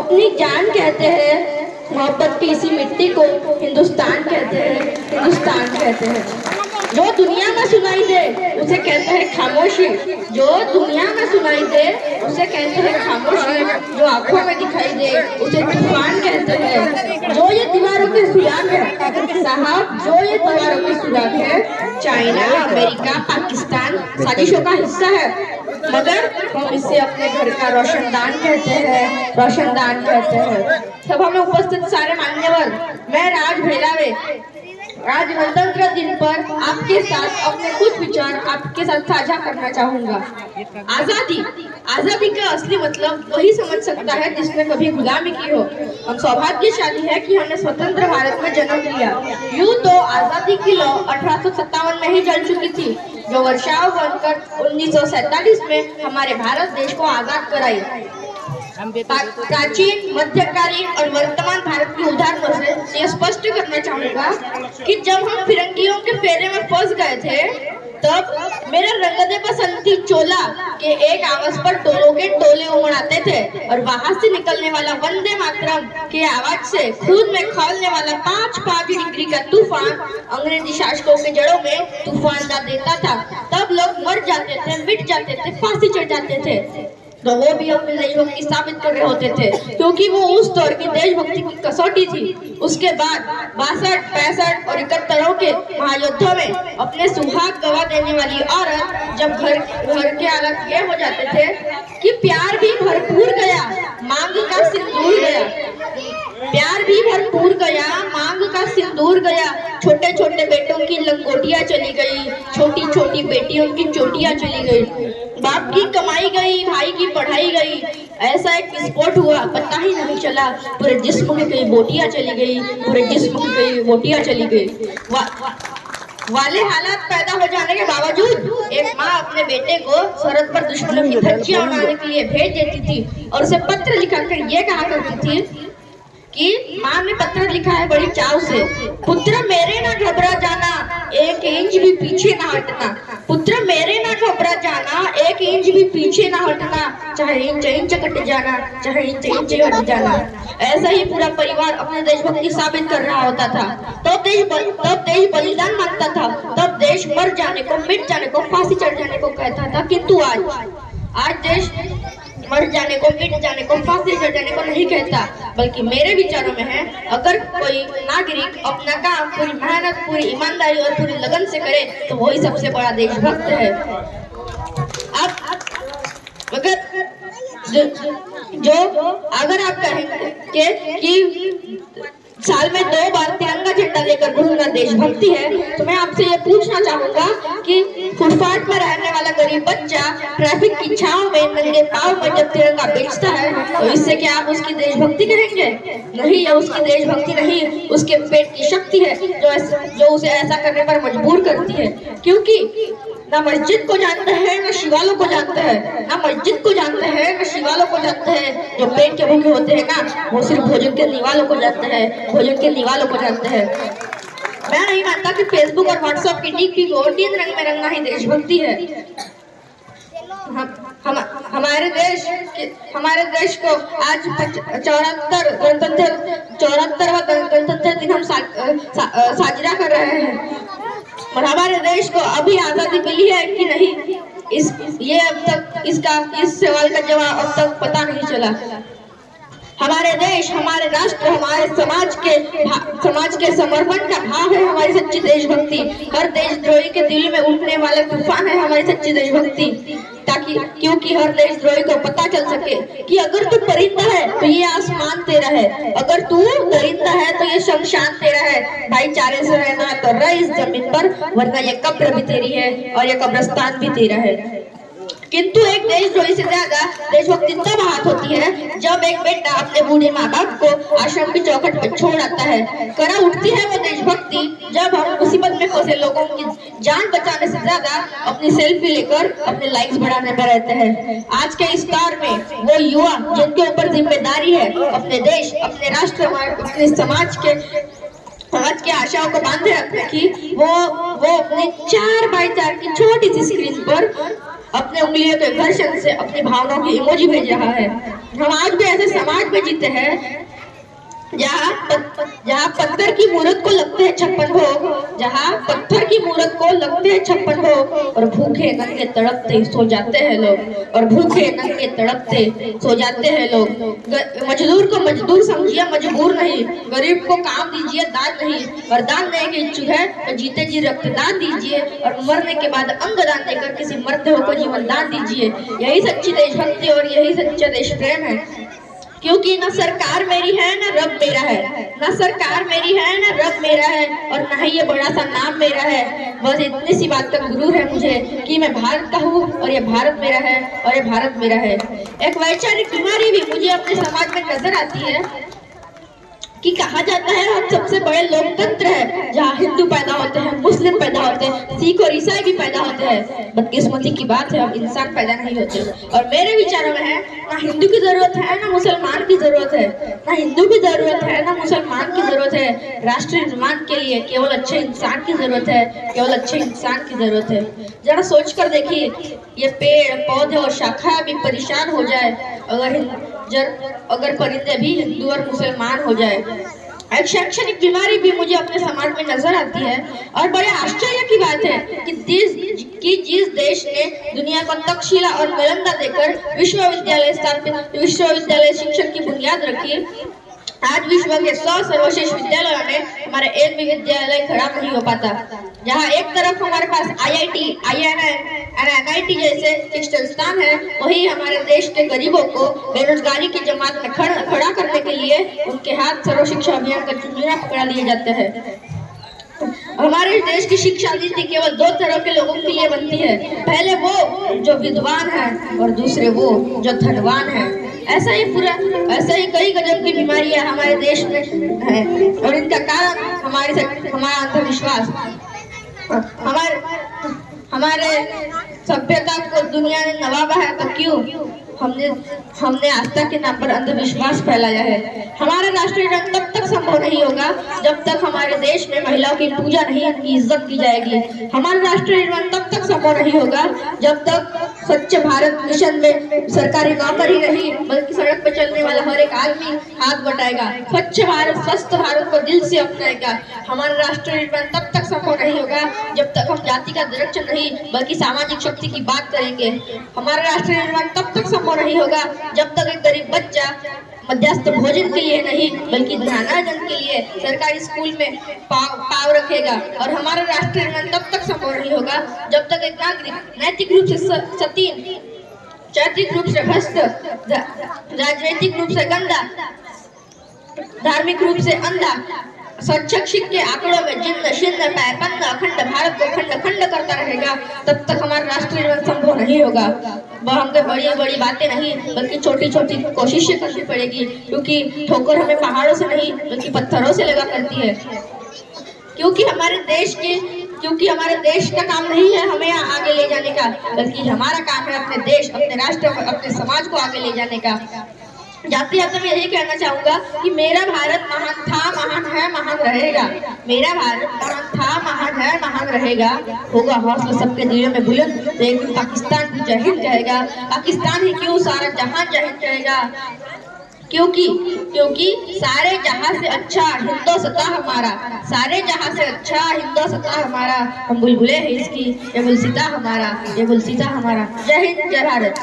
अपनी जान कहते हैं, मोहब्बत की इसी मिट्टी को हिंदुस्तान कहते हैं, हिंदुस्तान कहते हैं। जो दुनिया में सुनाई दे उसे कहते हैं खामोशी, जो दुनिया में सुनाई दे उसे कहते हैं खामोशी, जो आंखों में दिखाई दे उसे तूफान कहते हैं। जो ये दीवारों के सुराग है साहब, जो ये दीवारों के सुराग है, चाइना, अमेरिका, पाकिस्तान साजिशों का हिस्सा है, मगर हम इसे अपने घर का रोशनदान कहते हैं, रोशनदान कहते हैं। सभा में उपस्थित सारे मान्यवर, मैं राज भेलावे आज गणतंत्र दिन पर आपके साथ अपने कुछ विचार आपके साथ साझा करना चाहूंगा। आजादी, आजादी का असली मतलब वही समझ सकता है जिसने कभी गुलामी की हो। हम सौभाग्यशाली है कि हमने स्वतंत्र भारत में जन्म लिया। यूं तो आजादी की लौ 1857 में ही जल चुकी थी, जो वर्षाव बनकर 1947 में हमारे भारत देश को आजाद कराई। प्राचीन, मध्यकालीन और वर्तमान भारत की उदाहरणों से यह स्पष्ट करना चाहूंगा कि जब हम फिरंगियों के फेरे में फंस गए थे, तब मेरे रंगदे बसंती चोला के एक आवाज पर टोलों के टोले उमड़ाते थे और वहां से निकलने वाला वंदे मातरम के आवाज से खून में खौलने वाला 5-5 डिग्री का तूफान अंग्रेजी शासकों के जड़ों में तूफान ला देता था। तब लोग मर जाते थे, मिट जाते थे, फांसी चढ़ जाते थे, तो वो भी अपनी देशभक्ति साबित कर रहे होते थे, क्योंकि वो उस दौर की देशभक्ति की कसौटी थी। उसके बाद 62, 65 और 71 के महायुद्धों में अपने सुहाग गवा देने वाली औरत जब घर के हालत ये हो जाते थे कि प्यार भी भरपूर गया, मांग का सिंदूर गया, प्यार भी भरपूर गया, मांग का सिंदूर गया, छोटे छोटे बेटों की लंगोटियां चली गई, छोटी छोटी बेटियों की चोटियां चली गई, बाप की कमाई गई, भाई की पढ़ाई गई, ऐसा एक विस्फोट हुआ, पता ही नहीं चला, पूरे जिस्म की कई बोटियां चली गई, पूरे जिस्म की कई बोटियां चली गई। वाले हालात पैदा हो जाने के बावजूद एक माँ अपने बेटे को सरहद पर दुश्मनों की धज्जियां उड़ाने के लिए भेज देती थी और उसे पत्र लिखकर ये कहा करती थी कि माँ ने पत्र लिखा है बड़ी चाव से, पुत्र मेरे ना घबरा जाना, एक इंच भी पीछे ना हटना, पुत्र मेरे ना घबरा जाना, एक इंच भी पीछे ना हटना, चाहे इंच इंच कट जाना, चाहे इंच इंच हट जाना। ऐसा ही पूरा परिवार अपने देशभक्ति साबित कर रहा होता था। तब देश बलिदान मांगता था, तब देश मर जाने को, मिट जाने को, फांसी चढ़ जाने को कहता था। किंतु आज देश मर जाने को, मिट जाने को, फांसी चढ़ जाने को नहीं कहता, बल्कि मेरे विचारों में है, अगर कोई नागरिक अपना काम पूरी मेहनत, पूरी ईमानदारी और पूरी लगन से करे तो वही सबसे बड़ा देशभक्त है। अब अगर आप कहेंगे कि साल में 2 बार तिरंगा झंडा लेकर घूमना देशभक्ति है, तो मैं आपसे ये पूछना चाहूंगा कि फुटपाथ में रहने वाला गरीब बच्चा ट्रैफिक की छांव में नंगे पांव में जब तिरंगा बेचता है, तो इससे क्या आप उसकी देशभक्ति कहेंगे? नहीं, यह उसकी देशभक्ति नहीं, उसके पेट की शक्ति है जो उसे ऐसा करने पर मजबूर करती है। क्योंकि ना मस्जिद को जानते हैं, ना शिवालों को जानते हैं, ना मस्जिद को जानते हैं, ना शिवालों को जानते हैं। जो पेट के भूखे होते हैं ना, वो सिर्फ भोजन के निवालों को जानते हैं, भोजन के निवालों को जानते हैं। मैं नहीं मानता कि फेसबुक और व्हाट्सएप की डीपी को 3 रंग में रंगना ही देशभक्ति है। हमारे देश को आज 74वां गणतंत्र दिन हम साझा कर रहे हैं, और हमारे देश को अभी आजादी मिली है कि नहीं, इस सवाल का जवाब अब तक पता नहीं चला। हमारे देश, हमारे राष्ट्र, हमारे समाज के समर्पण का भाव है हमारी सच्ची देशभक्ति। हर देशद्रोही के दिल में उठने वाला तूफान है हमारी सच्ची देशभक्ति, क्योंकि हर देशद्रोही को पता चल सके कि अगर तू परिंदा है तो ये आसमान तेरा है, अगर तू दरिंदा है तो ये शमशान तेरा है। भाईचारे से रहना तो रह इस जमीन पर, वरना ये कब्र भी तेरी है और ये कब्रिस्तान भी तेरा है। किंतु एक देशद्रोही से ज्यादा देशभक्ति तब हाथ होती है जब एक बेटा अपने बूढ़े माँ बाप को आश्रम की चौखट पर छोड़ आता है। करा उठती है वो देशभक्ति जब हम मुसीबत में फंसे लोगों की जान बचाने से ज्यादा अपनी सेल्फी लेकर अपने लाइक्स बढ़ाने में रहते हैं। आज के इस दौर में वो युवा जिनके ऊपर जिम्मेदारी है अपने देश, अपने राष्ट्र, अपने समाज के आशाओं को बांधे रखने की, वो अपने 4x4 की छोटी सी स्क्रीन पर अपने उंगलियों के घर्षण से अपनी भावनाओं की इमोजी भेज रहा है। हम आज भी ऐसे समाज में जीते हैं जहाँ पत्थर की मूरत को लगते हैं 56 भोग, जहाँ पत्थर की मूरत को लगते हैं 56 भोग, और भूखे नंगे तड़पते सो जाते हैं लोग, और भूखे नंगे तड़पते सो जाते हैं लोग। मजदूर को मजदूर समझिए, मजबूर नहीं। गरीब को काम दीजिए, दान नहीं। और दान देने के इच्छुक है तो जीते जी रक्तदान दीजिए, और मरने के बाद अंगदान देकर किसी मरते हो को जीवन दान दीजिए। यही सच्ची देशभक्ति और यही सच्चा देश प्रेम है। क्योंकि न सरकार मेरी है न रब मेरा है, न सरकार मेरी है न रब मेरा है, और न ही ये बड़ा सा नाम मेरा है। बस इतनी सी बात का गुरूर है मुझे कि मैं भारत का हूँ और ये भारत मेरा है और ये भारत मेरा है। एक वैचारिक बीमारी भी मुझे अपने समाज में नजर आती है कि कहा जाता है हम सबसे बड़े लोकतंत्र है, जहाँ हिंदू पैदा होते हैं, मुस्लिम पैदा होते हैं, सिख और ईसाई भी पैदा होते हैं। बदकिस्मती की बात है, हम इंसान पैदा नहीं होते। और मेरे विचारों में है ना हिंदू की जरूरत है ना मुसलमान की जरूरत है, ना हिंदू की जरूरत है ना मुसलमान की जरूरत है। राष्ट्र निर्माण के लिए केवल अच्छे इंसान की जरूरत है, केवल अच्छे इंसान की जरूरत है। जरा सोच कर देखिए, ये पेड़ पौधे और शाखा भी परेशान हो जाए अगर परिंदे भी हिंदू और मुसलमान हो जाए। एक शैक्षणिक बीमारी भी मुझे अपने समाज में नजर आती है, और बड़े आश्चर्य की बात है कि जिस देश ने दुनिया को तक्षशिला और नालंदा देकर विश्वविद्यालय शिक्षण की बुनियाद रखी, आज विश्व के 100 सर्वश्रेष्ठ विद्यालयों में हमारा एक भी विद्यालय खड़ा नहीं हो पाता। जहाँ एक तरफ हमारे पास IIT, IIM और NIT जैसे शिक्षण संस्थान है, वही हमारे देश के गरीबों को बेरोजगारी की जमात में खड़ा करने के लिए उनके हाथ सर्व शिक्षा अभियान का चुंझुना पकड़ा लिए जाते हैं। हमारे देश की शिक्षा नीति केवल 2 तरह के लोगों के लिए बनती है, पहले वो जो विद्वान है और दूसरे वो जो धनवान है। ऐसा ही कई गजब की बीमारियां हमारे देश में है, और इनका कारण हमारा अंधविश्वास। हमारे सभ्यता को दुनिया ने नवाबा है, तो क्यों हमने आस्था के नाम पर अंधविश्वास फैलाया है। हमारा राष्ट्रीय रंग तब तक संभव नहीं होगा जब तक हमारे देश में महिलाओं की पूजा नहीं, उनकी इज्जत की जाएगी। हमारा राष्ट्रीय रंग तब तक संभव नहीं होगा जब तक स्वच्छ भारत मिशन में सरकारी नौकरी नहीं, बल्कि सड़क पर चलने वाला हर एक आदमी हाथ बटाएगा, स्वच्छ भारत स्वस्थ भारत को दिल से अपनाएगा। हमारा राष्ट्रीय निर्माण तब तक संभव नहीं होगा जब तक हम जाति का निरीक्षण नहीं, बल्कि सामाजिक शक्ति की बात करेंगे। हमारा राष्ट्रीय निर्माण तब तक संभव नहीं होगा जब तक एक गरीब बच्चा मध्यस्थ भोजन के लिए नहीं, बल्कि ध्यानार्जन के लिए सरकारी स्कूल में पाव रखेगा। और हमारा राष्ट्रीय निर्माण तब तक संभव नहीं होगा जब तक एक नागरिक नैतिक रूप से सतीन, चारित्रिक रूप से भ्रष्ट, राजनीतिक रूप से गंदा, धार्मिक रूप से अंधा, शैक्षिक के आंकड़ों में जिन्न शिन्न पैपन्न अखंड भारत को खंड खंड करता रहेगा, तब तक हमारा राष्ट्रीय निर्माण संभव नहीं होगा। वह हमको बड़ी बड़ी बातें नहीं, बल्कि छोटी छोटी कोशिशें करनी पड़ेगी, क्योंकि ठोकर हमें पहाड़ों से नहीं बल्कि पत्थरों से लगा करती है। क्योंकि हमारे देश का काम नहीं है हमें आगे ले जाने का, बल्कि हमारा काम है अपने देश, अपने राष्ट्र, अपने समाज को आगे ले जाने का। जाते जाते मैं यही कहना चाहूंगा कि मेरा भारत महान था, महान है, महान रहेगा। मेरा भारत महान था, महान है, महान रहेगा। होगा हौसला सबके दिलों में बुलंद, तो एक दिन पाकिस्तान भी जय हिंद कहेगा। पाकिस्तान ही क्यों, सारा जहां जय हिंद कहेगा। क्योंकि सारे जहां से अच्छा हिंदुस्तान हमारा, सारे जहां से अच्छा हिंदुस्तान हमारा। हम बुलबुलें हैं इसकी, ये गुलसिता हमारा, ये गुलसिता हमारा। जय हिंद, जय भारत।